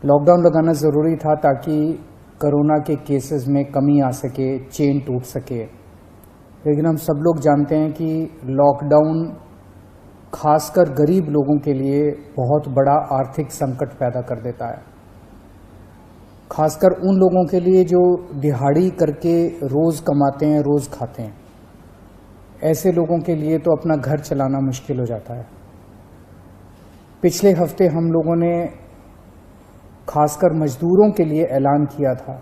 Lockdown लगाना ज़रूरी था ताकि कोरोना के केसेस में कमी आ सके, चेन टूट सके। लेकिन हम सब लोग जानते हैं कि लॉकडाउन खासकर गरीब लोगों के लिए बहुत बड़ा आर्थिक संकट पैदा कर देता है। खासकर उन लोगों के लिए जो दिहाड़ी करके रोज़ कमाते हैं, रोज़ खाते हैं। ऐसे लोगों के लिए तो अपना घर चलाना मुश्किल हो जाता है। पिछले हफ्ते हम लोगों ने खासकर मजदूरों के लिए ऐलान किया था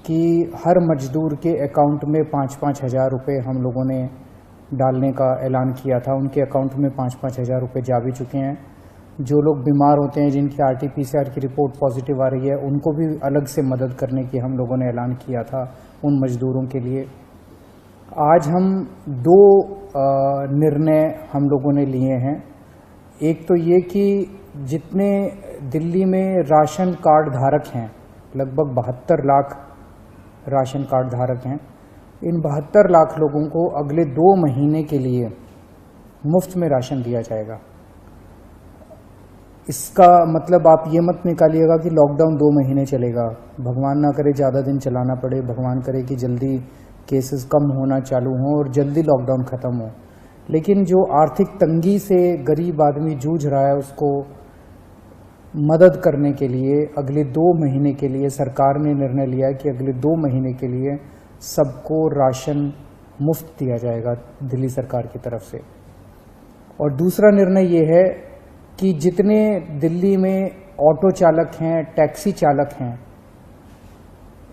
कि हर मजदूर के अकाउंट में 5-5 हज़ार रुपये हम लोगों ने डालने का ऐलान किया था। उनके अकाउंट में 5-5 हज़ार रुपये जा भी चुके हैं। जो लोग बीमार होते हैं, जिनकी RT-PCR की रिपोर्ट पॉजिटिव आ रही है, उनको भी अलग से मदद करने की हम लोगों ने ऐलान किया था उन मजदूरों के लिए। आज हम दो निर्णय हम लोगों ने लिए हैं। एक तो ये कि जितने दिल्ली में राशन कार्ड धारक हैं, लगभग 72 लाख राशन कार्ड धारक हैं, इन 72 लाख लोगों को अगले 2 महीने के लिए मुफ्त में राशन दिया जाएगा। इसका मतलब आप ये मत निकालिएगा कि लॉकडाउन 2 महीने चलेगा। भगवान ना करे ज़्यादा दिन चलाना पड़े, भगवान करे कि जल्दी केसेस कम होना चालू हों और जल्दी लॉकडाउन ख़त्म हो। लेकिन जो आर्थिक तंगी से गरीब आदमी जूझ रहा है, उसको मदद करने के लिए अगले 2 महीने के लिए सरकार ने निर्णय लिया है कि अगले 2 महीने के लिए सबको राशन मुफ्त दिया जाएगा दिल्ली सरकार की तरफ से। और दूसरा निर्णय ये है कि जितने दिल्ली में ऑटो चालक हैं, टैक्सी चालक हैं,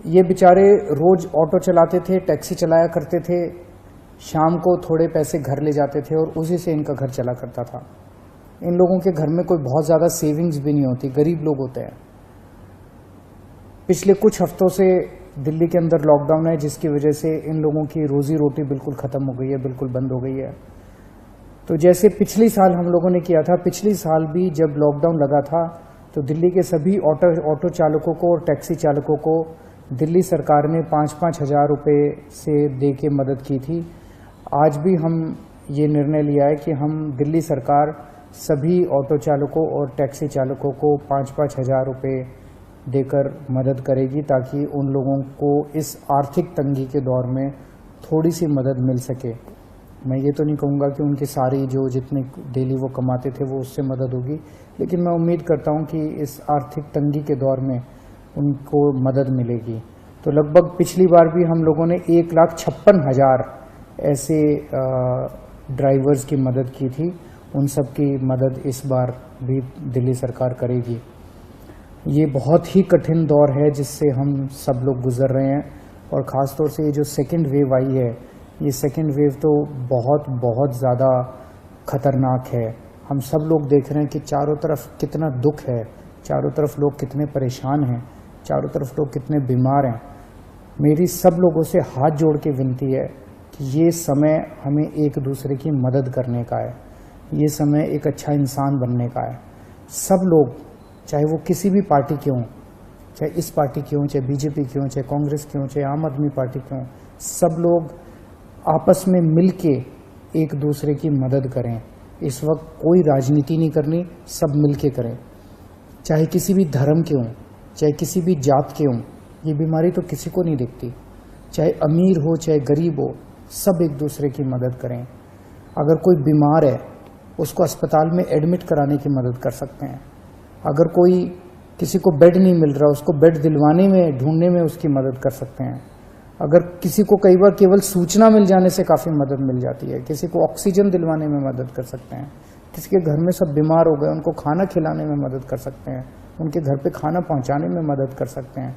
ये बेचारे रोज ऑटो चलाते थे, टैक्सी चलाया करते थे, शाम को थोड़े पैसे घर ले जाते थे और उसी से इनका घर चला करता था। इन लोगों के घर में कोई बहुत ज़्यादा सेविंग्स भी नहीं होती, गरीब लोग होते हैं। पिछले कुछ हफ्तों से दिल्ली के अंदर लॉकडाउन है, जिसकी वजह से इन लोगों की रोजी रोटी बिल्कुल ख़त्म हो गई है, बिल्कुल बंद हो गई है। तो जैसे पिछली साल हम लोगों ने किया था, पिछली साल भी जब लॉकडाउन लगा था तो दिल्ली के सभी ऑटो चालकों को और टैक्सी चालकों को दिल्ली सरकार ने 5-5 हज़ार रुपये से दे के मदद की थी। आज भी हम ये निर्णय लिया है कि हम दिल्ली सरकार सभी ऑटो चालकों और टैक्सी चालकों को 5-5 हज़ार रुपये देकर मदद करेगी, ताकि उन लोगों को इस आर्थिक तंगी के दौर में थोड़ी सी मदद मिल सके। मैं ये तो नहीं कहूँगा कि उनकी सारी जो जितने डेली वो कमाते थे वो उससे मदद होगी, लेकिन मैं उम्मीद करता हूँ कि इस आर्थिक तंगी के दौर में उनको मदद मिलेगी। तो लगभग पिछली बार भी हम लोगों ने 1,56,000 ऐसे ड्राइवर्स की मदद की थी। उन सब की मदद इस बार भी दिल्ली सरकार करेगी। ये बहुत ही कठिन दौर है जिससे हम सब लोग गुजर रहे हैं, और ख़ास तौर से ये जो सेकेंड वेव आई है, ये सेकेंड वेव तो बहुत ज़्यादा ख़तरनाक है। हम सब लोग देख रहे हैं कि चारों तरफ कितना दुख है, चारों तरफ लोग कितने परेशान हैं, चारों तरफ लोग कितने बीमार हैं। मेरी सब लोगों से हाथ जोड़ के विनती है कि ये समय हमें एक दूसरे की मदद करने का है, ये समय एक अच्छा इंसान बनने का है। सब लोग, चाहे वो किसी भी पार्टी के हों, चाहे इस पार्टी के हों, चाहे बीजेपी के हों, चाहे कांग्रेस के हों, चाहे आम आदमी पार्टी के हों, सब लोग आपस में मिलके एक दूसरे की मदद करें। इस वक्त कोई राजनीति नहीं करनी, सब मिलके करें। चाहे किसी भी धर्म के हों, चाहे किसी भी जात के हों, ये बीमारी तो किसी को नहीं दिखती। चाहे अमीर हो चाहे गरीब हो, सब एक दूसरे की मदद करें। अगर कोई बीमार है, उसको अस्पताल में एडमिट कराने की मदद कर सकते हैं। अगर कोई किसी को बेड नहीं मिल रहा, उसको बेड दिलवाने में, ढूंढने में उसकी मदद कर सकते हैं। अगर किसी को कई बार केवल सूचना मिल जाने से काफ़ी मदद मिल जाती है, किसी को ऑक्सीजन दिलवाने में मदद कर सकते हैं। किसी के घर में सब बीमार हो गए, उनको खाना खिलाने में मदद कर सकते हैं, उनके घर पे खाना पहुंचाने में मदद कर सकते हैं।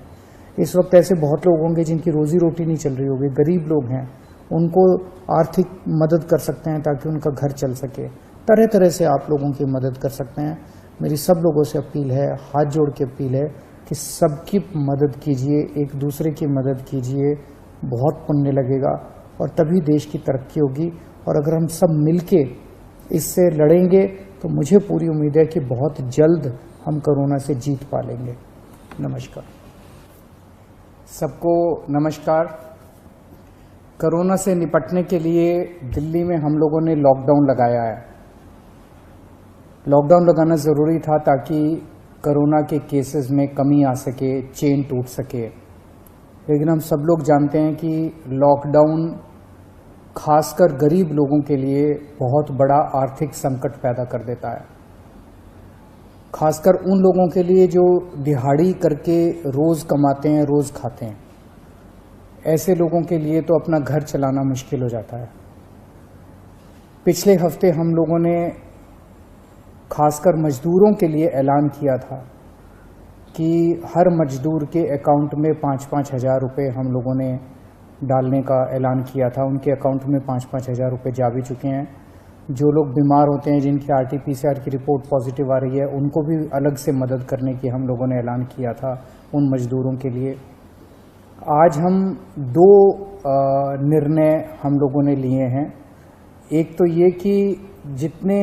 इस वक्त ऐसे बहुत लोग होंगे जिनकी रोजी रोटी नहीं चल रही होगी, गरीब लोग हैं, उनको आर्थिक मदद कर सकते हैं ताकि उनका घर चल सके। तरह तरह से आप लोगों की मदद कर सकते हैं। मेरी सब लोगों से अपील है, हाथ जोड़ के अपील है कि सबकी मदद कीजिए, एक दूसरे की मदद कीजिए। बहुत पुण्य लगेगा और तभी देश की तरक्की होगी। और अगर हम सब मिलके इससे लड़ेंगे तो मुझे पूरी उम्मीद है कि बहुत जल्द हम कोरोना से जीत पा लेंगे। नमस्कार सबको। नमस्कार। कोरोना से निपटने के लिए दिल्ली में हम लोगों ने लॉकडाउन लगाया है। लॉकडाउन लगाना ज़रूरी था ताकि कोरोना के केसेस में कमी आ सके, चेन टूट सके। लेकिन हम सब लोग जानते हैं कि लॉकडाउन खासकर गरीब लोगों के लिए बहुत बड़ा आर्थिक संकट पैदा कर देता है, खासकर उन लोगों के लिए जो दिहाड़ी करके रोज कमाते हैं, रोज खाते हैं। ऐसे लोगों के लिए तो अपना घर चलाना मुश्किल हो जाता है। पिछले हफ्ते हम लोगों ने खासकर मजदूरों के लिए ऐलान किया था कि हर मजदूर के अकाउंट में 5-5 हज़ार रुपये हम लोगों ने डालने का ऐलान किया था। उनके अकाउंट में 5-5 हज़ार रुपये जा भी चुके हैं। जो लोग बीमार होते हैं, जिनकी RT-PCR की रिपोर्ट पॉजिटिव आ रही है, उनको भी अलग से मदद करने की हम लोगों ने ऐलान किया था उन मजदूरों के लिए। आज हम 2 निर्णय हम लोगों ने लिए हैं। एक तो ये कि जितने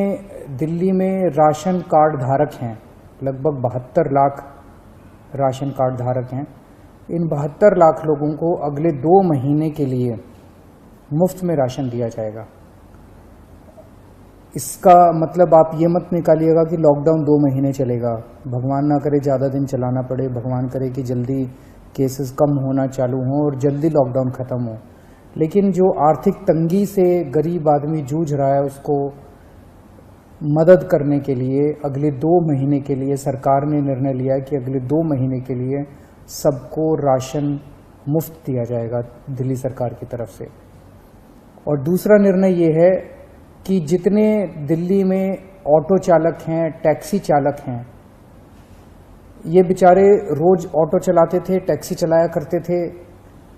दिल्ली में राशन कार्ड धारक हैं, लगभग 72 लाख राशन कार्ड धारक हैं, इन 72 लाख लोगों को अगले 2 महीने के लिए मुफ्त में राशन दिया जाएगा। इसका मतलब आप ये मत निकालिएगा कि लॉकडाउन 2 महीने चलेगा। भगवान ना करे ज़्यादा दिन चलाना पड़े, भगवान करे कि जल्दी केसेस कम होना चालू हों और जल्दी लॉकडाउन ख़त्म हो। लेकिन जो आर्थिक तंगी से गरीब आदमी जूझ रहा है, उसको मदद करने के लिए अगले 2 महीने के लिए सरकार ने निर्णय लिया है कि अगले 2 महीने के लिए सबको राशन मुफ्त दिया जाएगा दिल्ली सरकार की तरफ से। और दूसरा निर्णय ये है कि जितने दिल्ली में ऑटो चालक हैं, टैक्सी चालक हैं, ये बेचारे रोज ऑटो चलाते थे, टैक्सी चलाया करते थे,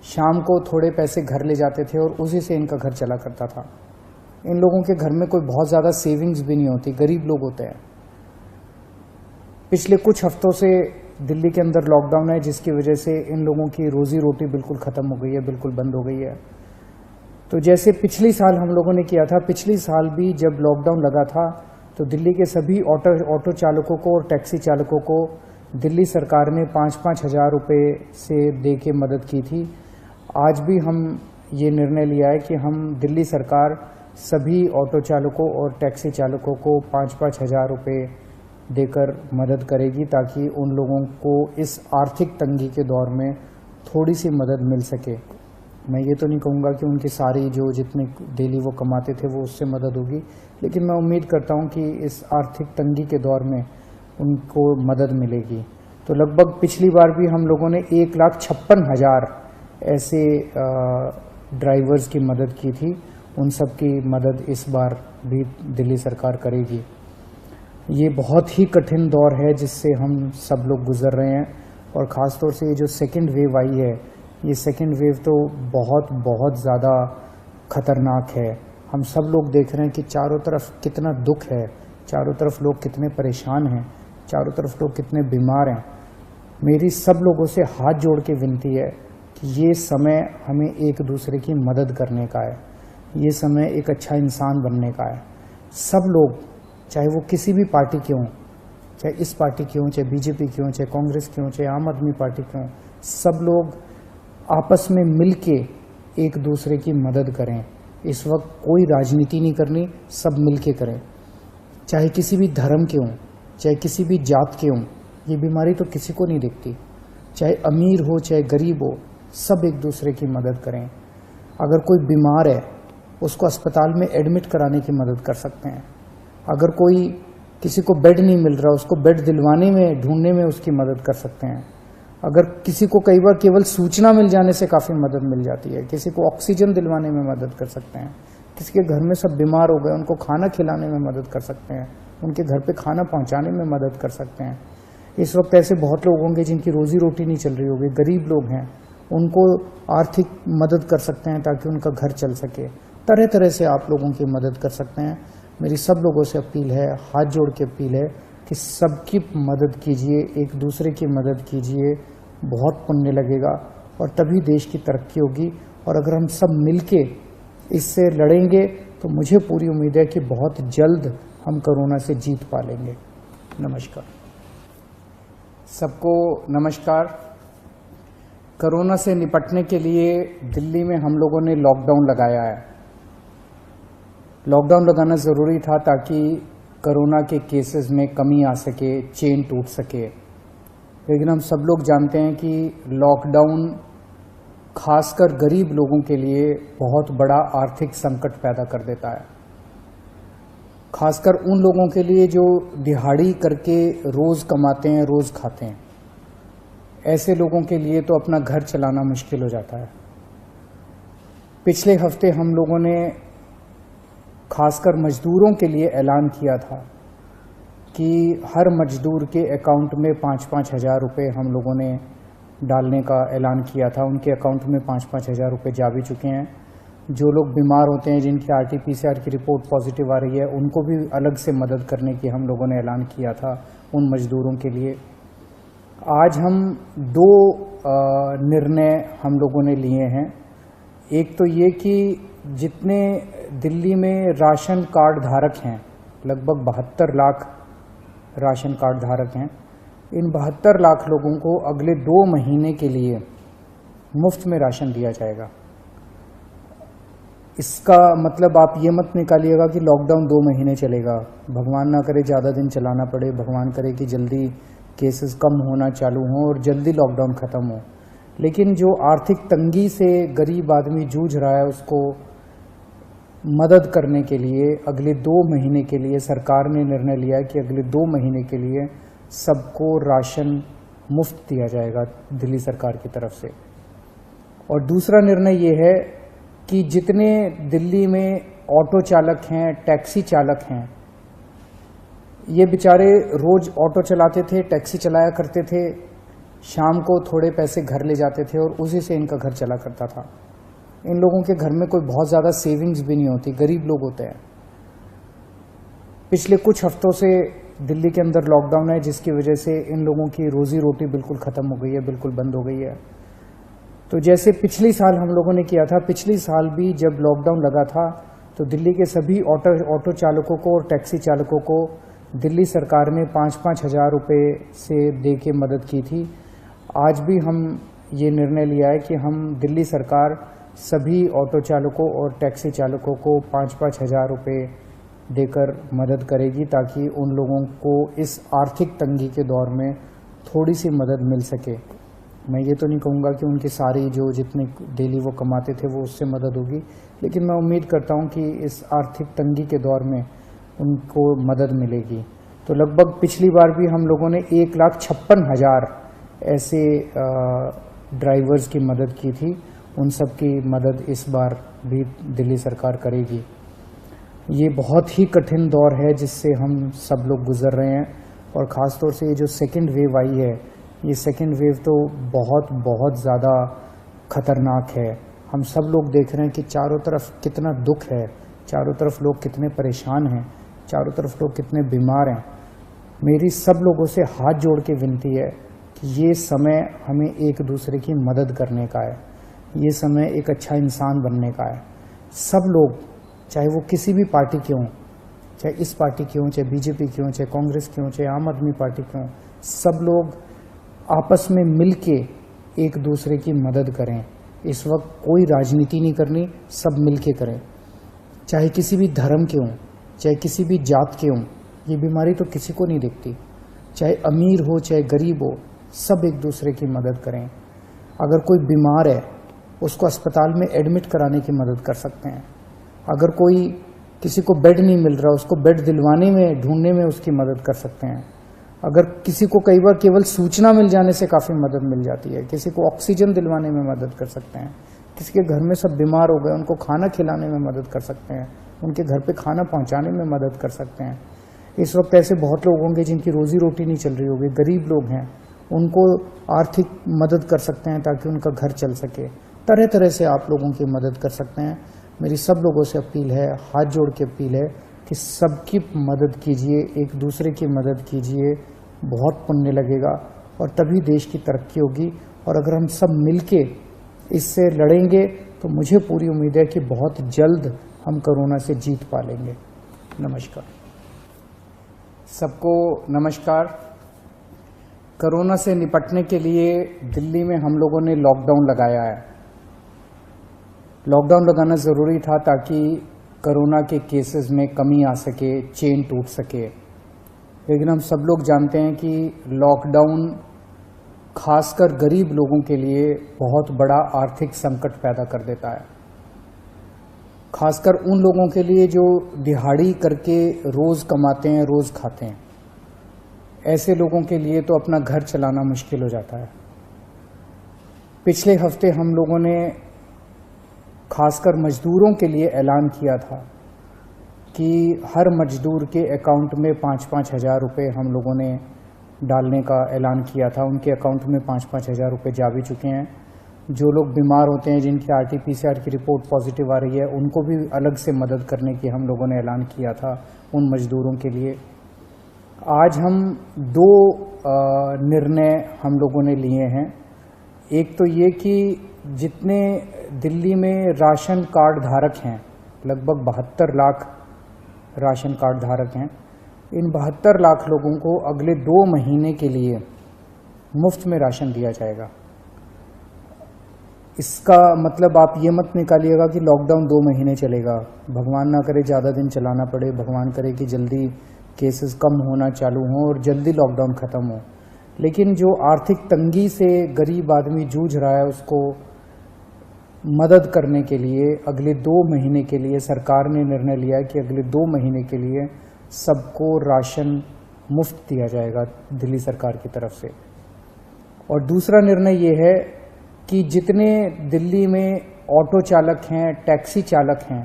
शाम को थोड़े पैसे घर ले जाते थे और उसी से इनका घर चला करता था। इन लोगों के घर में कोई बहुत ज़्यादा सेविंग्स भी नहीं होती, गरीब लोग होते हैं। पिछले कुछ हफ्तों से दिल्ली के अंदर लॉकडाउन है, जिसकी वजह से इन लोगों की रोजी रोटी बिल्कुल ख़त्म हो गई है, बिल्कुल बंद हो गई है। तो जैसे पिछली साल हम लोगों ने किया था, पिछली साल भी जब लॉकडाउन लगा था तो दिल्ली के सभी ऑटो चालकों को और टैक्सी चालकों को दिल्ली सरकार ने 5-5 हज़ार रुपये से दे के मदद की थी। आज भी हम ये निर्णय लिया है कि हम दिल्ली सरकार सभी ऑटो चालकों और टैक्सी चालकों को 5-5 हज़ार रुपये देकर मदद करेगी, ताकि उन लोगों को इस आर्थिक तंगी के दौर में थोड़ी सी मदद मिल सके। मैं ये तो नहीं कहूँगा कि उनकी सारी जो जितने डेली वो कमाते थे वो उससे मदद होगी, लेकिन मैं उम्मीद करता हूँ कि इस आर्थिक तंगी के दौर में उनको मदद मिलेगी। तो लगभग पिछली बार भी हम लोगों ने 1,56,000 ऐसे ड्राइवर्स की मदद की थी। उन सब की मदद इस बार भी दिल्ली सरकार करेगी। ये बहुत ही कठिन दौर है जिससे हम सब लोग गुजर रहे हैं, और ख़ास तौर से ये जो सेकेंड वेव आई है, ये सेकेंड वेव तो बहुत ज़्यादा ख़तरनाक है। हम सब लोग देख रहे हैं कि चारों तरफ कितना दुख है, चारों तरफ लोग कितने परेशान हैं, चारों तरफ लोग कितने बीमार हैं। मेरी सब लोगों से हाथ जोड़ के विनती है कि ये समय हमें एक दूसरे की मदद करने का है, ये समय एक अच्छा इंसान बनने का है। सब लोग, चाहे वो किसी भी पार्टी के हों, चाहे इस पार्टी के हों, चाहे बीजेपी के हों, चाहे कांग्रेस के हों, चाहे आम आदमी पार्टी के हों, सब लोग आपस में मिलके एक दूसरे की मदद करें। इस वक्त कोई राजनीति नहीं करनी, सब मिलके करें। चाहे किसी भी धर्म के हों, चाहे किसी भी जात के हों, ये बीमारी तो किसी को नहीं दिखती। चाहे अमीर हो चाहे गरीब हो, सब एक दूसरे की मदद करें। अगर कोई बीमार है, उसको अस्पताल में एडमिट कराने की मदद कर सकते हैं। अगर कोई किसी को बेड नहीं मिल रहा, उसको बेड दिलवाने में, ढूंढने में उसकी मदद कर सकते हैं। अगर किसी को कई बार केवल सूचना मिल जाने से काफ़ी मदद मिल जाती है, किसी को ऑक्सीजन दिलवाने में मदद कर सकते हैं। किसी के घर में सब बीमार हो गए, उनको खाना खिलाने में मदद कर सकते हैं, उनके घर पे खाना पहुंचाने में मदद कर सकते हैं। इस वक्त ऐसे बहुत लोग होंगे जिनकी रोजी रोटी नहीं चल रही होगी, गरीब लोग हैं, उनको आर्थिक मदद कर सकते हैं ताकि उनका घर चल सके। तरह तरह से आप लोगों की मदद कर सकते हैं। मेरी सब लोगों से अपील है, हाथ जोड़ के अपील है कि सबकी मदद कीजिए, एक दूसरे की मदद कीजिए, बहुत पुण्य लगेगा और तभी देश की तरक्की होगी। और अगर हम सब मिलके इससे लड़ेंगे तो मुझे पूरी उम्मीद है कि बहुत जल्द हम कोरोना से जीत पा लेंगे। नमस्कार सबको। नमस्कार। कोरोना से निपटने के लिए दिल्ली में हम लोगों ने लॉकडाउन लगाया है। लॉकडाउन लगाना ज़रूरी था ताकि कोरोना के केसेस में कमी आ सके, चेन टूट सके। लेकिन हम सब लोग जानते हैं कि लॉकडाउन खासकर गरीब लोगों के लिए बहुत बड़ा आर्थिक संकट पैदा कर देता है, खासकर उन लोगों के लिए जो दिहाड़ी करके रोज कमाते हैं, रोज खाते हैं। ऐसे लोगों के लिए तो अपना घर चलाना मुश्किल हो जाता है। पिछले हफ्ते हम लोगों ने खासकर मजदूरों के लिए ऐलान किया था कि हर मजदूर के अकाउंट में 5-5 हज़ार रुपये हम लोगों ने डालने का ऐलान किया था। उनके अकाउंट में 5-5 हज़ार रुपये जा भी चुके हैं। जो लोग बीमार होते हैं, जिनकी RT-PCR की रिपोर्ट पॉजिटिव आ रही है, उनको भी अलग से मदद करने की हम लोगों ने ऐलान किया था उन मजदूरों के लिए। आज हम 2 निर्णय हम लोगों ने लिए हैं। एक तो ये कि जितने दिल्ली में राशन कार्ड धारक हैं, लगभग 72 लाख राशन कार्ड धारक हैं, इन 72 लाख लोगों को अगले 2 महीने के लिए मुफ्त में राशन दिया जाएगा। इसका मतलब आप ये मत निकालिएगा कि लॉकडाउन 2 महीने चलेगा। भगवान ना करे ज़्यादा दिन चलाना पड़े, भगवान करे कि जल्दी केसेस कम होना चालू हों और जल्दी लॉकडाउन ख़त्म हो। लेकिन जो आर्थिक तंगी से गरीब आदमी जूझ रहा है, उसको मदद करने के लिए अगले 2 महीने के लिए सरकार ने निर्णय लिया है कि अगले 2 महीने के लिए सबको राशन मुफ्त दिया जाएगा दिल्ली सरकार की तरफ से। और दूसरा निर्णय ये है कि जितने दिल्ली में ऑटो चालक हैं, टैक्सी चालक हैं, ये बेचारे रोज ऑटो चलाते थे, टैक्सी चलाया करते थे, शाम को थोड़े पैसे घर ले जाते थे और उसी से इनका घर चला करता था। इन लोगों के घर में कोई बहुत ज़्यादा सेविंग्स भी नहीं होती, गरीब लोग होते हैं। पिछले कुछ हफ्तों से दिल्ली के अंदर लॉकडाउन है, जिसकी वजह से इन लोगों की रोजी रोटी बिल्कुल ख़त्म हो गई है, बिल्कुल बंद हो गई है। तो जैसे पिछली साल हम लोगों ने किया था, पिछली साल भी जब लॉकडाउन लगा था तो दिल्ली के सभी ऑटो चालकों को और टैक्सी चालकों को दिल्ली सरकार ने 5-5 हज़ार रुपये से दे के मदद की थी। आज भी हम ये निर्णय लिया है कि हम दिल्ली सरकार सभी ऑटो चालकों और टैक्सी चालकों को 5-5 हज़ार रुपये देकर मदद करेगी, ताकि उन लोगों को इस आर्थिक तंगी के दौर में थोड़ी सी मदद मिल सके। मैं ये तो नहीं कहूँगा कि उनकी सारी जो जितने डेली वो कमाते थे वो उससे मदद होगी, लेकिन मैं उम्मीद करता हूँ कि इस आर्थिक तंगी के दौर में उनको मदद मिलेगी। तो लगभग पिछली बार भी हम लोगों ने 1,56,000 ऐसे ड्राइवर्स की मदद की थी। उन सब की मदद इस बार भी दिल्ली सरकार करेगी। ये बहुत ही कठिन दौर है जिससे हम सब लोग गुजर रहे हैं, और ख़ास तौर से ये जो सेकेंड वेव आई है, ये सेकेंड वेव तो बहुत ज़्यादा खतरनाक है। हम सब लोग देख रहे हैं कि चारों तरफ कितना दुख है, चारों तरफ लोग कितने परेशान हैं, चारों तरफ लोग कितने बीमार हैं। मेरी सब लोगों से हाथ जोड़ के विनती है कि ये समय हमें एक दूसरे की मदद करने का है, ये समय एक अच्छा इंसान बनने का है। सब लोग, चाहे वो किसी भी पार्टी के हों, चाहे इस पार्टी के हों, चाहे बीजेपी के हों, चाहे कांग्रेस के हों, चाहे आम आदमी पार्टी के हों, सब लोग आपस में मिलके एक दूसरे की मदद करें। इस वक्त कोई राजनीति नहीं करनी, सब मिलके करें। चाहे किसी भी धर्म के हों, चाहे किसी भी जात के हों, ये बीमारी तो किसी को नहीं दिखती। चाहे अमीर हो चाहे गरीब हो, सब एक दूसरे की मदद करें। अगर कोई बीमार है, उसको अस्पताल में एडमिट कराने की मदद कर सकते हैं। अगर कोई किसी को बेड नहीं मिल रहा, उसको बेड दिलवाने में, ढूंढने में उसकी मदद कर सकते हैं। अगर किसी को कई बार केवल सूचना मिल जाने से काफ़ी मदद मिल जाती है, किसी को ऑक्सीजन दिलवाने में मदद कर सकते हैं। किसी के घर में सब बीमार हो गए, उनको खाना खिलाने में मदद कर सकते हैं, उनके घर पे खाना पहुंचाने में मदद कर सकते हैं। इस वक्त ऐसे बहुत लोग होंगे जिनकी रोजी रोटी नहीं चल रही होगी, गरीब लोग हैं, उनको आर्थिक मदद कर सकते हैं ताकि उनका घर चल सके। तरह तरह से आप लोगों की मदद कर सकते हैं। मेरी सब लोगों से अपील है, हाथ जोड़ के अपील है कि सबकी मदद कीजिए, एक दूसरे की मदद कीजिए, बहुत पुण्य लगेगा और तभी देश की तरक्की होगी। और अगर हम सब मिलके इससे लड़ेंगे तो मुझे पूरी उम्मीद है कि बहुत जल्द हम कोरोना से जीत पा लेंगे। नमस्कार सबको। नमस्कार। कोरोना से निपटने के लिए दिल्ली में हम लोगों ने लॉकडाउन लगाया है। लॉकडाउन लगाना ज़रूरी था ताकि कोरोना के केसेस में कमी आ सके, चेन टूट सके। लेकिन हम सब लोग जानते हैं कि लॉकडाउन खासकर गरीब लोगों के लिए बहुत बड़ा आर्थिक संकट पैदा कर देता है, खासकर उन लोगों के लिए जो दिहाड़ी करके रोज कमाते हैं, रोज खाते हैं। ऐसे लोगों के लिए तो अपना घर चलाना मुश्किल हो जाता है। पिछले हफ्ते हम लोगों ने खासकर मजदूरों के लिए ऐलान किया था कि हर मजदूर के अकाउंट में 5-5 हज़ार रुपये हम लोगों ने डालने का ऐलान किया था। उनके अकाउंट में 5-5 हज़ार रुपये जा भी चुके हैं। जो लोग बीमार होते हैं, जिनकी RT-PCR की रिपोर्ट पॉजिटिव आ रही है, उनको भी अलग से मदद करने की हम लोगों ने ऐलान किया था उन मजदूरों के लिए। आज हम 2 निर्णय हम लोगों ने लिए हैं। एक तो ये कि जितने दिल्ली में राशन कार्ड धारक हैं, लगभग 72 लाख राशन कार्ड धारक हैं, इन 72 लाख लोगों को अगले 2 महीने के लिए मुफ्त में राशन दिया जाएगा। इसका मतलब आप ये मत निकालिएगा कि लॉकडाउन 2 महीने चलेगा। भगवान ना करे ज़्यादा दिन चलाना पड़े, भगवान करे कि जल्दी केसेस कम होना चालू हों और जल्दी लॉकडाउन ख़त्म हो। लेकिन जो आर्थिक तंगी से गरीब आदमी जूझ रहा है, उसको मदद करने के लिए अगले 2 महीने के लिए सरकार ने निर्णय लिया है कि अगले 2 महीने के लिए सबको राशन मुफ्त दिया जाएगा दिल्ली सरकार की तरफ से। और दूसरा निर्णय ये है कि जितने दिल्ली में ऑटो चालक हैं, टैक्सी चालक हैं,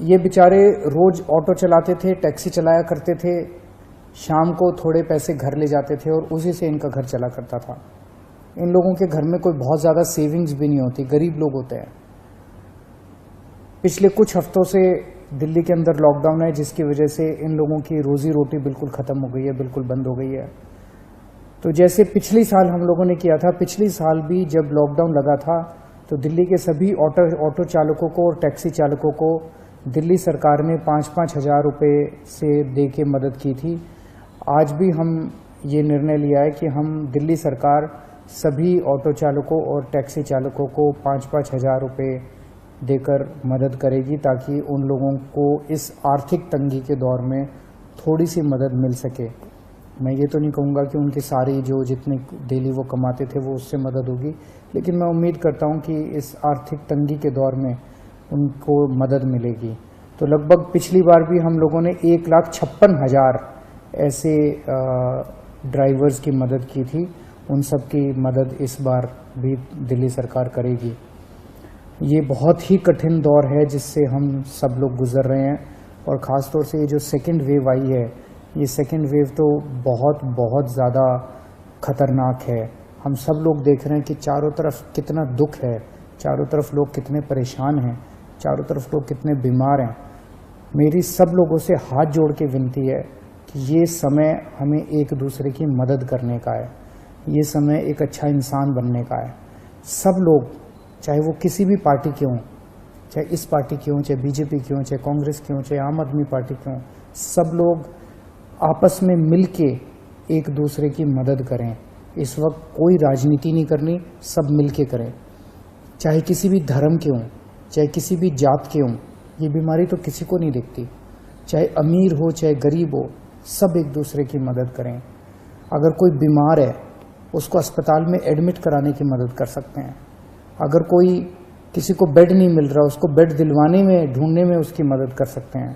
ये बेचारे रोज ऑटो चलाते थे, टैक्सी चलाया करते थे, शाम को थोड़े पैसे घर ले जाते थे और उसी से इनका घर चला करता था। इन लोगों के घर में कोई बहुत ज़्यादा सेविंग्स भी नहीं होती, गरीब लोग होते हैं। पिछले कुछ हफ्तों से दिल्ली के अंदर लॉकडाउन है, जिसकी वजह से इन लोगों की रोजी रोटी बिल्कुल ख़त्म हो गई है, बिल्कुल बंद हो गई है। तो जैसे पिछली साल हम लोगों ने किया था, पिछली साल भी जब लॉकडाउन लगा था तो दिल्ली के सभी ऑटो चालकों को और टैक्सी चालकों को दिल्ली सरकार ने 5-5 हज़ार रुपये से दे के मदद की थी। आज भी हम ये निर्णय लिया है कि हम दिल्ली सरकार सभी ऑटो चालकों और टैक्सी चालकों को 5-5 हज़ार रुपये देकर मदद करेगी, ताकि उन लोगों को इस आर्थिक तंगी के दौर में थोड़ी सी मदद मिल सके। मैं ये तो नहीं कहूँगा कि उनकी सारी जो जितने डेली वो कमाते थे वो उससे मदद होगी, लेकिन मैं उम्मीद करता हूँ कि इस आर्थिक तंगी के दौर में उनको मदद मिलेगी। तो लगभग पिछली बार भी हम लोगों ने 1,56,000 ऐसे ड्राइवर्स की मदद की थी। उन सब की मदद इस बार भी दिल्ली सरकार करेगी। ये बहुत ही कठिन दौर है जिससे हम सब लोग गुजर रहे हैं, और ख़ास तौर से ये जो सेकेंड वेव आई है, ये सेकेंड वेव तो बहुत ज़्यादा ख़तरनाक है। हम सब लोग देख रहे हैं कि चारों तरफ कितना दुख है, चारों तरफ लोग कितने परेशान हैं, चारों तरफ लोग कितने बीमार हैं। मेरी सब लोगों से हाथ जोड़ के विनती है कि ये समय हमें एक दूसरे की मदद करने का है, ये समय एक अच्छा इंसान बनने का है। सब लोग, चाहे वो किसी भी पार्टी के हों, चाहे इस पार्टी के हों, चाहे बीजेपी के हों, चाहे कांग्रेस के हों, चाहे आम आदमी पार्टी के हों, सब लोग आपस में मिलके एक दूसरे की मदद करें। इस वक्त कोई राजनीति नहीं करनी, सब मिलके करें। चाहे किसी भी धर्म के हों, चाहे किसी भी जात के हों, ये बीमारी तो किसी को नहीं दिखती। चाहे अमीर हो चाहे गरीब हो, सब एक दूसरे की मदद करें। अगर कोई बीमार है, उसको अस्पताल में एडमिट कराने की मदद कर सकते हैं। अगर कोई किसी को बेड नहीं मिल रहा, उसको बेड दिलवाने में, ढूंढने में उसकी मदद कर सकते हैं।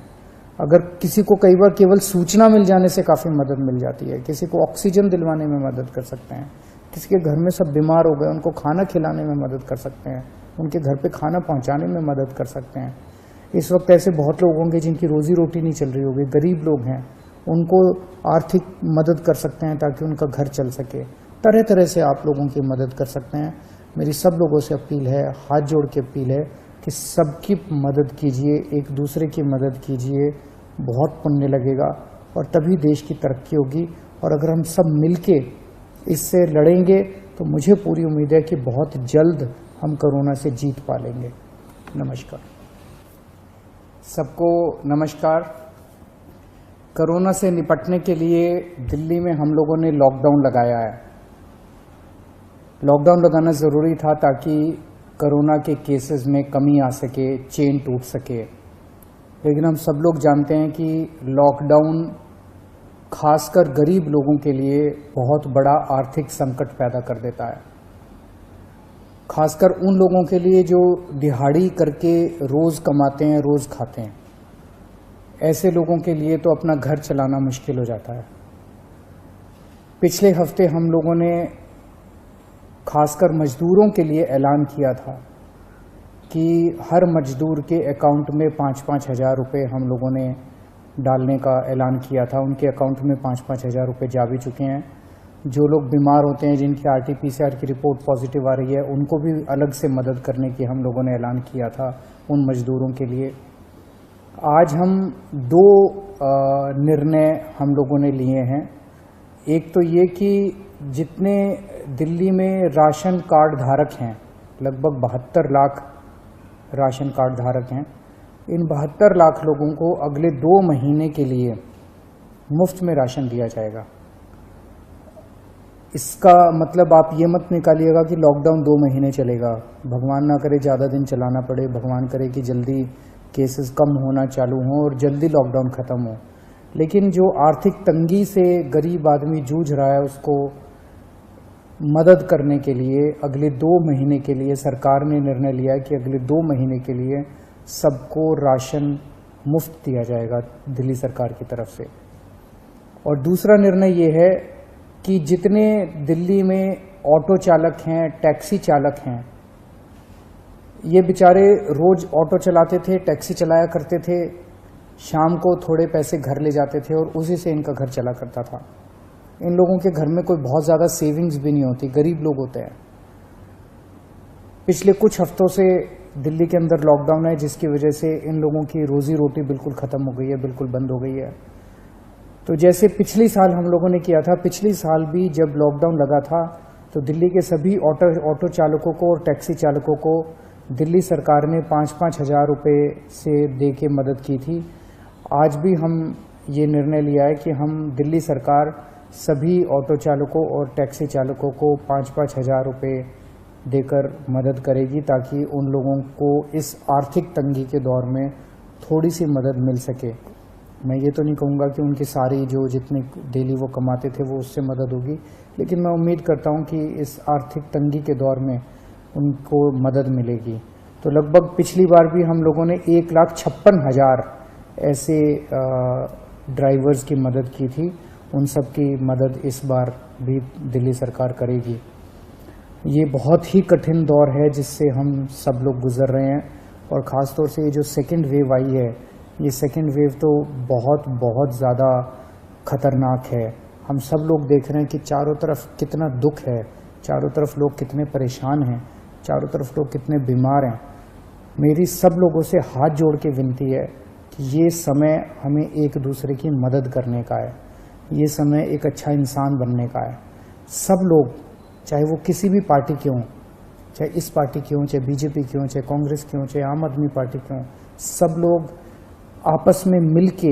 अगर किसी को कई बार केवल सूचना मिल जाने से काफ़ी मदद मिल जाती है, किसी को ऑक्सीजन दिलवाने में मदद कर सकते हैं। किसी के घर में सब बीमार हो गए, उनको खाना खिलाने में मदद कर सकते हैं, उनके घर पे खाना पहुंचाने में मदद कर सकते हैं। इस वक्त ऐसे बहुत लोग होंगे जिनकी रोजी रोटी नहीं चल रही होगी, गरीब लोग हैं, उनको आर्थिक मदद कर सकते हैं ताकि उनका घर चल सके। तरह तरह से आप लोगों की मदद कर सकते हैं। मेरी सब लोगों से अपील है, हाथ जोड़ के अपील है कि सबकी मदद कीजिए, एक दूसरे की मदद कीजिए, बहुत पुण्य लगेगा और तभी देश की तरक्की होगी। और अगर हम सब मिलके इससे लड़ेंगे तो मुझे पूरी उम्मीद है कि बहुत जल्द हम कोरोना से जीत पा लेंगे। नमस्कार सबको। नमस्कार। कोरोना से निपटने के लिए दिल्ली में हम लोगों ने लॉकडाउन लगाया है। लॉकडाउन लगाना ज़रूरी था ताकि कोरोना के केसेस में कमी आ सके, चेन टूट सके। लेकिन हम सब लोग जानते हैं कि लॉकडाउन खासकर गरीब लोगों के लिए बहुत बड़ा आर्थिक संकट पैदा कर देता है, खासकर उन लोगों के लिए जो दिहाड़ी करके रोज कमाते हैं, रोज खाते हैं। ऐसे लोगों के लिए तो अपना घर चलाना मुश्किल हो जाता है। पिछले हफ्ते हम लोगों ने खासकर मजदूरों के लिए ऐलान किया था कि हर मजदूर के अकाउंट में 5-5 हज़ार रुपये हम लोगों ने डालने का ऐलान किया था। उनके अकाउंट में 5-5 हज़ार रुपये जा भी चुके हैं। जो लोग बीमार होते हैं, जिनकी RT-PCR की रिपोर्ट पॉजिटिव आ रही है, उनको भी अलग से मदद करने की हम लोगों ने ऐलान किया था उन मजदूरों के लिए। आज हम 2 निर्णय हम लोगों ने लिए हैं। एक तो ये कि जितने दिल्ली में राशन कार्ड धारक हैं, लगभग 72 लाख राशन कार्ड धारक हैं, इन 72 लाख लोगों को अगले 2 महीने के लिए मुफ्त में राशन दिया जाएगा। इसका मतलब आप ये मत निकालिएगा कि लॉकडाउन 2 महीने चलेगा। भगवान ना करे ज़्यादा दिन चलाना पड़े, भगवान करे कि जल्दी केसेस कम होना चालू हों और जल्दी लॉकडाउन ख़त्म हो। लेकिन जो आर्थिक तंगी से गरीब आदमी जूझ रहा है, उसको मदद करने के लिए अगले 2 महीने के लिए सरकार ने निर्णय लिया है कि अगले 2 महीने के लिए सबको राशन मुफ्त दिया जाएगा दिल्ली सरकार की तरफ से। और दूसरा निर्णय ये है कि जितने दिल्ली में ऑटो चालक हैं, टैक्सी चालक हैं, ये बेचारे रोज ऑटो चलाते थे, टैक्सी चलाया करते थे, शाम को थोड़े पैसे घर ले जाते थे और उसी से इनका घर चला करता था। इन लोगों के घर में कोई बहुत ज़्यादा सेविंग्स भी नहीं होती, गरीब लोग होते हैं। पिछले कुछ हफ्तों से दिल्ली के अंदर लॉकडाउन है, जिसकी वजह से इन लोगों की रोजी रोटी बिल्कुल ख़त्म हो गई है, बिल्कुल बंद हो गई है। तो जैसे पिछली साल हम लोगों ने किया था, पिछली साल भी जब लॉकडाउन लगा था तो दिल्ली के सभी ऑटो चालकों को और टैक्सी चालकों को दिल्ली सरकार ने 5-5 हज़ार रुपये से दे के मदद की थी। आज भी हम ये निर्णय लिया है कि हम दिल्ली सरकार सभी ऑटो चालकों और टैक्सी चालकों को 5-5 हज़ार रुपये देकर मदद करेगी, ताकि उन लोगों को इस आर्थिक तंगी के दौर में थोड़ी सी मदद मिल सके। मैं ये तो नहीं कहूँगा कि उनकी सारी जो जितने डेली वो कमाते थे वो उससे मदद होगी, लेकिन मैं उम्मीद करता हूँ कि इस आर्थिक तंगी के दौर में उनको मदद मिलेगी। तो लगभग पिछली बार भी हम लोगों ने 1,56,000 ऐसे ड्राइवर्स की मदद की थी। उन सब की मदद इस बार भी दिल्ली सरकार करेगी। ये बहुत ही कठिन दौर है जिससे हम सब लोग गुजर रहे हैं, और ख़ास तौर से ये जो सेकेंड वेव आई है, ये सेकेंड वेव तो बहुत ज़्यादा ख़तरनाक है। हम सब लोग देख रहे हैं कि चारों तरफ कितना दुख है, चारों तरफ लोग कितने परेशान हैं, चारों तरफ लोग कितने बीमार हैं। मेरी सब लोगों से हाथ जोड़ के विनती है कि ये समय हमें एक दूसरे की मदद करने का है, ये समय एक अच्छा इंसान बनने का है। सब लोग, चाहे वो किसी भी पार्टी के हों, चाहे इस पार्टी के हों, चाहे बीजेपी के हों, चाहे कांग्रेस के हों, चाहे आम आदमी पार्टी के हों, सब लोग आपस में मिलके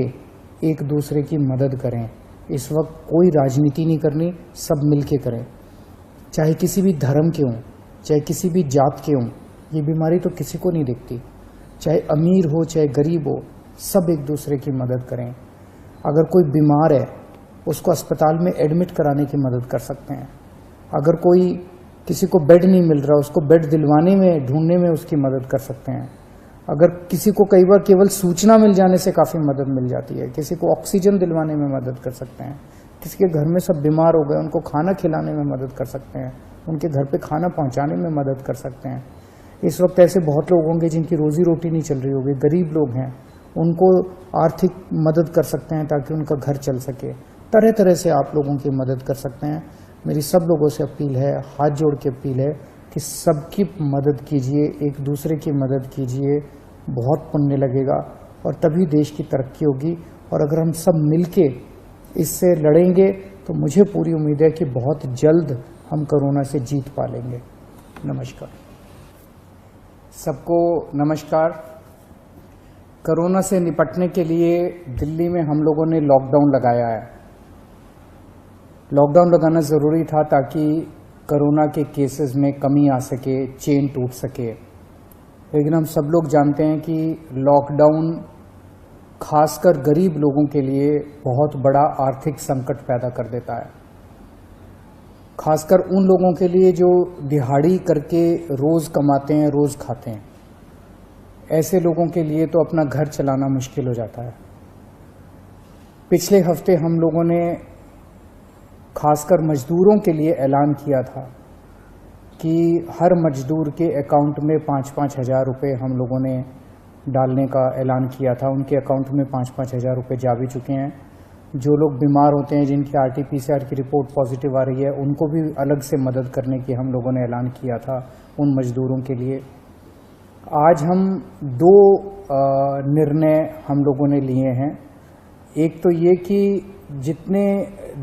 एक दूसरे की मदद करें। इस वक्त कोई राजनीति नहीं करनी, सब मिलके करें। चाहे किसी भी धर्म के हों, चाहे किसी भी जात के हों, ये बीमारी तो किसी को नहीं दिखती। चाहे अमीर हो चाहे गरीब हो, सब एक दूसरे की मदद करें। अगर कोई बीमार है, उसको अस्पताल में एडमिट कराने की मदद कर सकते हैं। अगर कोई किसी को बेड नहीं मिल रहा, उसको बेड दिलवाने में, ढूंढने में उसकी मदद कर सकते हैं। अगर किसी को कई बार केवल सूचना मिल जाने से काफ़ी मदद मिल जाती है, किसी को ऑक्सीजन दिलवाने में मदद कर सकते हैं। किसी के घर में सब बीमार हो गए, उनको खाना खिलाने में मदद कर सकते हैं, उनके घर पे खाना पहुंचाने में मदद कर सकते हैं। इस वक्त ऐसे बहुत लोग होंगे जिनकी रोजी रोटी नहीं चल रही होगी, गरीब लोग हैं, उनको आर्थिक मदद कर सकते हैं ताकि उनका घर चल सके। तरह तरह से आप लोगों की मदद कर सकते हैं। मेरी सब लोगों से अपील है, हाथ जोड़ के अपील है कि सबकी मदद कीजिए, एक दूसरे की मदद कीजिए, बहुत पुण्य लगेगा और तभी देश की तरक्की होगी। और अगर हम सब मिलके इससे लड़ेंगे तो मुझे पूरी उम्मीद है कि बहुत जल्द हम कोरोना से जीत पा लेंगे। नमस्कार सबको। नमस्कार। कोरोना से निपटने के लिए दिल्ली में हम लोगों ने लॉकडाउन लगाया है। लॉकडाउन लगाना ज़रूरी था ताकि कोरोना के केसेस में कमी आ सके, चेन टूट सके। लेकिन हम सब लोग जानते हैं कि लॉकडाउन खासकर गरीब लोगों के लिए बहुत बड़ा आर्थिक संकट पैदा कर देता है, खासकर उन लोगों के लिए जो दिहाड़ी करके रोज कमाते हैं, रोज खाते हैं। ऐसे लोगों के लिए तो अपना घर चलाना मुश्किल हो जाता है। पिछले हफ्ते हम लोगों ने खासकर मजदूरों के लिए ऐलान किया था कि हर मजदूर के अकाउंट में 5-5 हज़ार रुपये हम लोगों ने डालने का ऐलान किया था। उनके अकाउंट में 5-5 हज़ार रुपये जा भी चुके हैं। जो लोग बीमार होते हैं, जिनकी RT-PCR की रिपोर्ट पॉजिटिव आ रही है, उनको भी अलग से मदद करने की हम लोगों ने ऐलान किया था उन मजदूरों के लिए। आज हम 2 निर्णय हम लोगों ने लिए हैं। एक तो ये कि जितने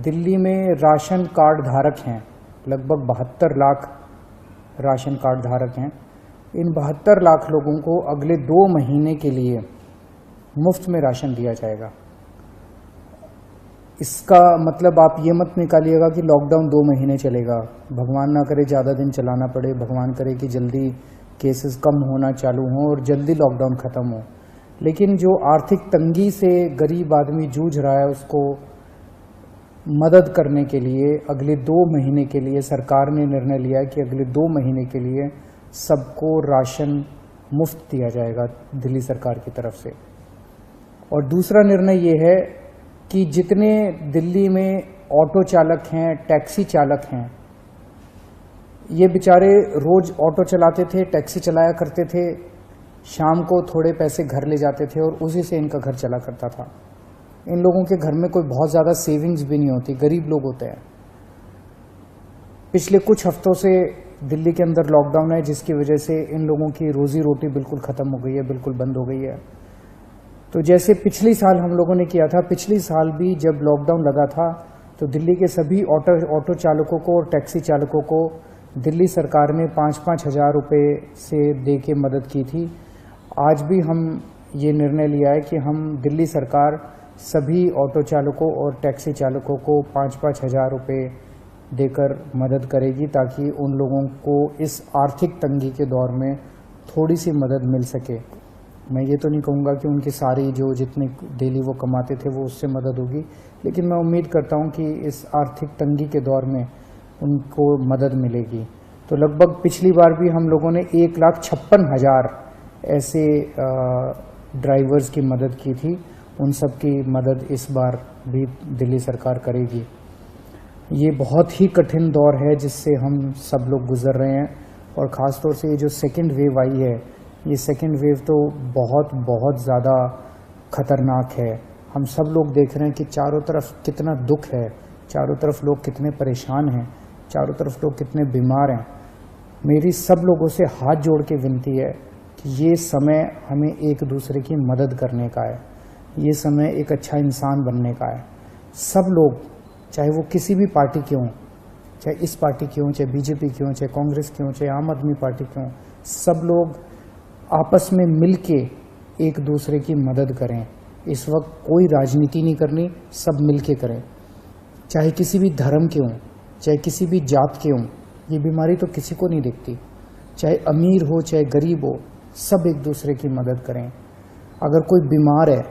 दिल्ली में राशन कार्ड धारक हैं, लगभग 72 लाख राशन कार्ड धारक हैं, इन 72 लाख लोगों को अगले 2 महीने के लिए मुफ्त में राशन दिया जाएगा। इसका मतलब आप ये मत निकालिएगा कि लॉकडाउन 2 महीने चलेगा। भगवान ना करे ज़्यादा दिन चलाना पड़े, भगवान करे कि जल्दी केसेस कम होना चालू हों और जल्दी लॉकडाउन ख़त्म हो। लेकिन जो आर्थिक तंगी से गरीब आदमी जूझ रहा है, उसको मदद करने के लिए अगले 2 महीने के लिए सरकार ने निर्णय लिया है कि अगले 2 महीने के लिए सबको राशन मुफ्त दिया जाएगा दिल्ली सरकार की तरफ से। और दूसरा निर्णय ये है कि जितने दिल्ली में ऑटो चालक हैं, टैक्सी चालक हैं, ये बेचारे रोज ऑटो चलाते थे, टैक्सी चलाया करते थे, शाम को थोड़े पैसे घर ले जाते थे और उसी से इनका घर चला करता था। इन लोगों के घर में कोई बहुत ज़्यादा सेविंग्स भी नहीं होती, गरीब लोग होते हैं। पिछले कुछ हफ्तों से दिल्ली के अंदर लॉकडाउन है, जिसकी वजह से इन लोगों की रोजी रोटी बिल्कुल ख़त्म हो गई है, बिल्कुल बंद हो गई है। तो जैसे पिछली साल हम लोगों ने किया था, पिछली साल भी जब लॉकडाउन लगा था तो दिल्ली के सभी ऑटो चालकों को और टैक्सी चालकों को दिल्ली सरकार ने 5-5 हज़ार रुपये से दे के मदद की थी। आज भी हम ये निर्णय लिया है कि हम दिल्ली सरकार सभी ऑटो चालकों और टैक्सी चालकों को 5-5 हज़ार रुपये देकर मदद करेगी, ताकि उन लोगों को इस आर्थिक तंगी के दौर में थोड़ी सी मदद मिल सके। मैं ये तो नहीं कहूँगा कि उनकी सारी जो जितने डेली वो कमाते थे वो उससे मदद होगी, लेकिन मैं उम्मीद करता हूँ कि इस आर्थिक तंगी के दौर में उनको मदद मिलेगी। तो लगभग पिछली बार भी हम लोगों ने 1,56,000 ऐसे ड्राइवर्स की मदद की थी। उन सब की मदद इस बार भी दिल्ली सरकार करेगी। ये बहुत ही कठिन दौर है जिससे हम सब लोग गुजर रहे हैं, और ख़ास तौर से ये जो सेकेंड वेव आई है, ये सेकेंड वेव तो बहुत ज़्यादा ख़तरनाक है। हम सब लोग देख रहे हैं कि चारों तरफ कितना दुख है, चारों तरफ लोग कितने परेशान हैं, चारों तरफ लोग कितने बीमार हैं। मेरी सब लोगों से हाथ जोड़ के विनती है कि ये समय हमें एक दूसरे की मदद करने का है, ये समय एक अच्छा इंसान बनने का है। सब लोग, चाहे वो किसी भी पार्टी के हों, चाहे इस पार्टी के हों, चाहे बीजेपी के हों, चाहे कांग्रेस के हों, चाहे आम आदमी पार्टी के हों, सब लोग आपस में मिलके एक दूसरे की मदद करें। इस वक्त कोई राजनीति नहीं करनी, सब मिलके करें। चाहे किसी भी धर्म के हों, चाहे किसी भी जात के हों, ये बीमारी तो किसी को नहीं दिखती। चाहे अमीर हो चाहे गरीब हो, सब एक दूसरे की मदद करें। अगर कोई बीमार है,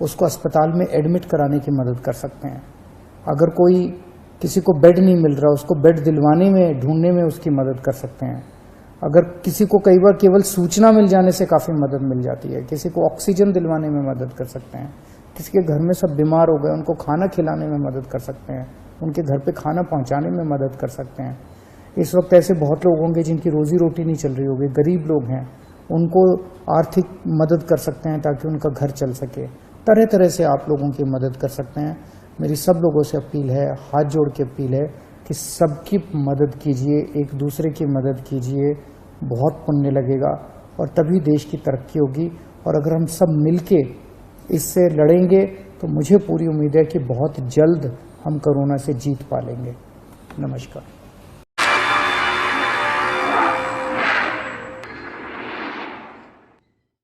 उसको अस्पताल में एडमिट कराने की मदद कर सकते हैं। अगर कोई किसी को बेड नहीं मिल रहा, उसको बेड दिलवाने में, ढूंढने में उसकी मदद कर सकते हैं। अगर किसी को कई बार केवल सूचना मिल जाने से काफ़ी मदद मिल जाती है, किसी को ऑक्सीजन दिलवाने में मदद कर सकते हैं। किसी के घर में सब बीमार हो गए, उनको खाना खिलाने में मदद कर सकते हैं, उनके घर पे खाना पहुंचाने में मदद कर सकते हैं। इस वक्त ऐसे बहुत लोग होंगे जिनकी रोजी रोटी नहीं चल रही होगी, गरीब लोग हैं, उनको आर्थिक मदद कर सकते हैं ताकि उनका घर चल सके। तरह तरह से आप लोगों की मदद कर सकते हैं। मेरी सब लोगों से अपील है, हाथ जोड़ के अपील है कि सबकी मदद कीजिए, एक दूसरे की मदद कीजिए, बहुत पुण्य लगेगा और तभी देश की तरक्की होगी। और अगर हम सब मिलके इससे लड़ेंगे तो मुझे पूरी उम्मीद है कि बहुत जल्द हम कोरोना से जीत पा लेंगे। नमस्कार।